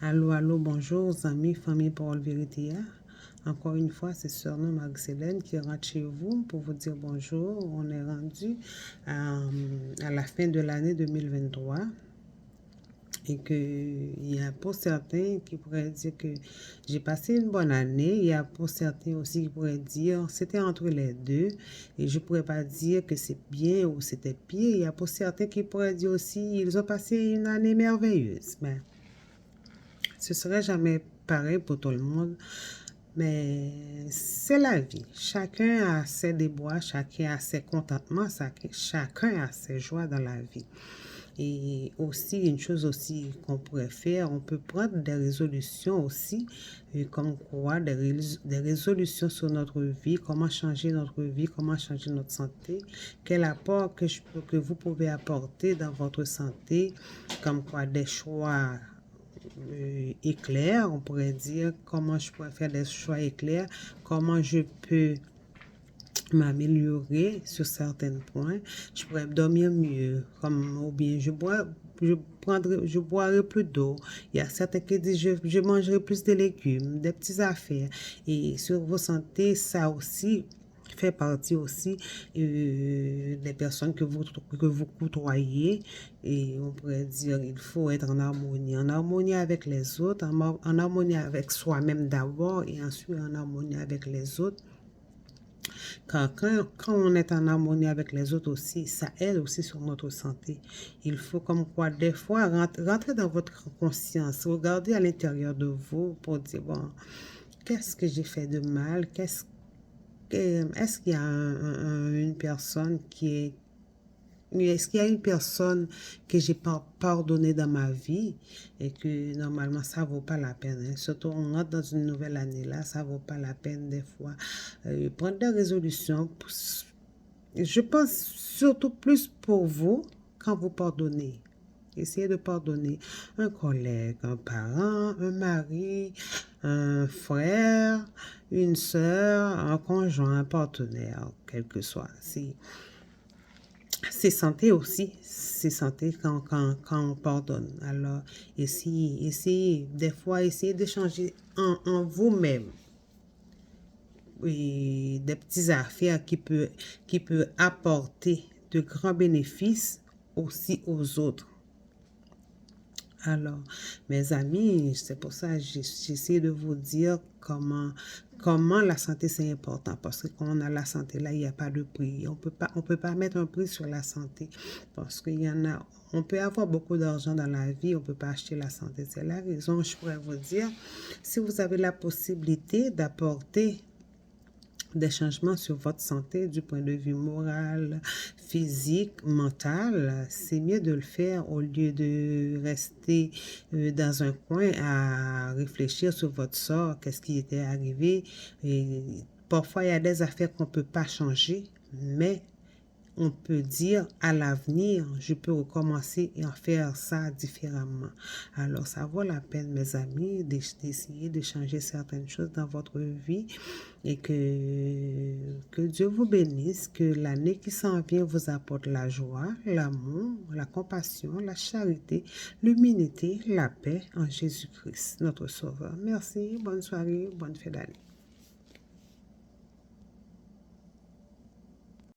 Allô, allô, bonjour, amis, famille Parole Vérité. Encore une fois, c'est Sœur Marie-Célène qui rentre chez vous pour vous dire bonjour. On est rendu à la fin de l'année 2023 et il y a pour certains qui pourraient dire que j'ai passé une bonne année. Il y a pour certains aussi qui pourraient dire c'était entre les deux et je pourrais pas dire que c'est bien ou c'était pire. Il y a pour certains qui pourraient dire aussi ils ont passé une année merveilleuse. Mais ce serait jamais pareil pour tout le monde, mais c'est la vie. Chacun a ses déboires, chacun a ses contentements, chacun a ses joies dans la vie. Et aussi, une chose aussi qu'on pourrait faire, on peut prendre des résolutions aussi, comme quoi, des résolutions sur notre vie, comment changer notre vie, comment changer notre santé, quel apport que vous pouvez apporter dans votre santé, comme quoi des choix éclair, on pourrait dire comment je pourrais faire des choix éclairs, comment je peux m'améliorer sur certains points, je pourrais dormir mieux, comme ou bien je boirai plus d'eau. Il y a certains qui disent je mangerai plus de légumes, des petites affaires. Et sur vos santé, ça aussi fait partie aussi des personnes que vous côtoyez, et on pourrait dire il faut être en harmonie avec les autres, en harmonie avec soi-même d'abord et ensuite en harmonie avec les autres. Quand on est en harmonie avec les autres aussi, ça aide aussi sur notre santé. Il faut comme quoi, des fois, rentrer dans votre conscience, regarder à l'intérieur de vous pour dire, bon, qu'est-ce que j'ai fait de mal? Est-ce qu'il y a une personne est-ce qu'il y a une personne que j'ai pas pardonné dans ma vie et que normalement ça vaut pas la peine, hein? Surtout on rentre dans une nouvelle année là, ça vaut pas la peine des fois prendre des résolutions. Je pense surtout plus pour vous quand vous pardonnez. Essayez de pardonner un collègue, un parent, un mari, un frère, une soeur, un conjoint, un partenaire, quel que soit. C'est santé aussi, c'est santé quand on pardonne. Alors, des fois, essayez de changer en vous-même des petites affaires qui peut apporter de grands bénéfices aussi aux autres. Alors, mes amis, c'est pour ça que j'essaie de vous dire comment la santé c'est important. Parce que quand on a la santé, là, il n'y a pas de prix. On peut pas mettre un prix sur la santé. Parce qu'il y en a, on peut avoir beaucoup d'argent dans la vie, on peut pas acheter la santé. C'est la raison, je pourrais vous dire, si vous avez la possibilité d'apporter des changements sur votre santé du point de vue moral, physique, mental, c'est mieux de le faire au lieu de rester dans un coin à réfléchir sur votre sort, qu'est-ce qui était arrivé. Et parfois, il y a des affaires qu'on ne peut pas changer, mais on peut dire à l'avenir, je peux recommencer et en faire ça différemment. Alors, ça vaut la peine, mes amis, d'essayer de changer certaines choses dans votre vie et que Dieu vous bénisse, que l'année qui s'en vient vous apporte la joie, l'amour, la compassion, la charité, l'humilité, la paix en Jésus-Christ, notre Sauveur. Merci, bonne soirée, bonne fin d'année.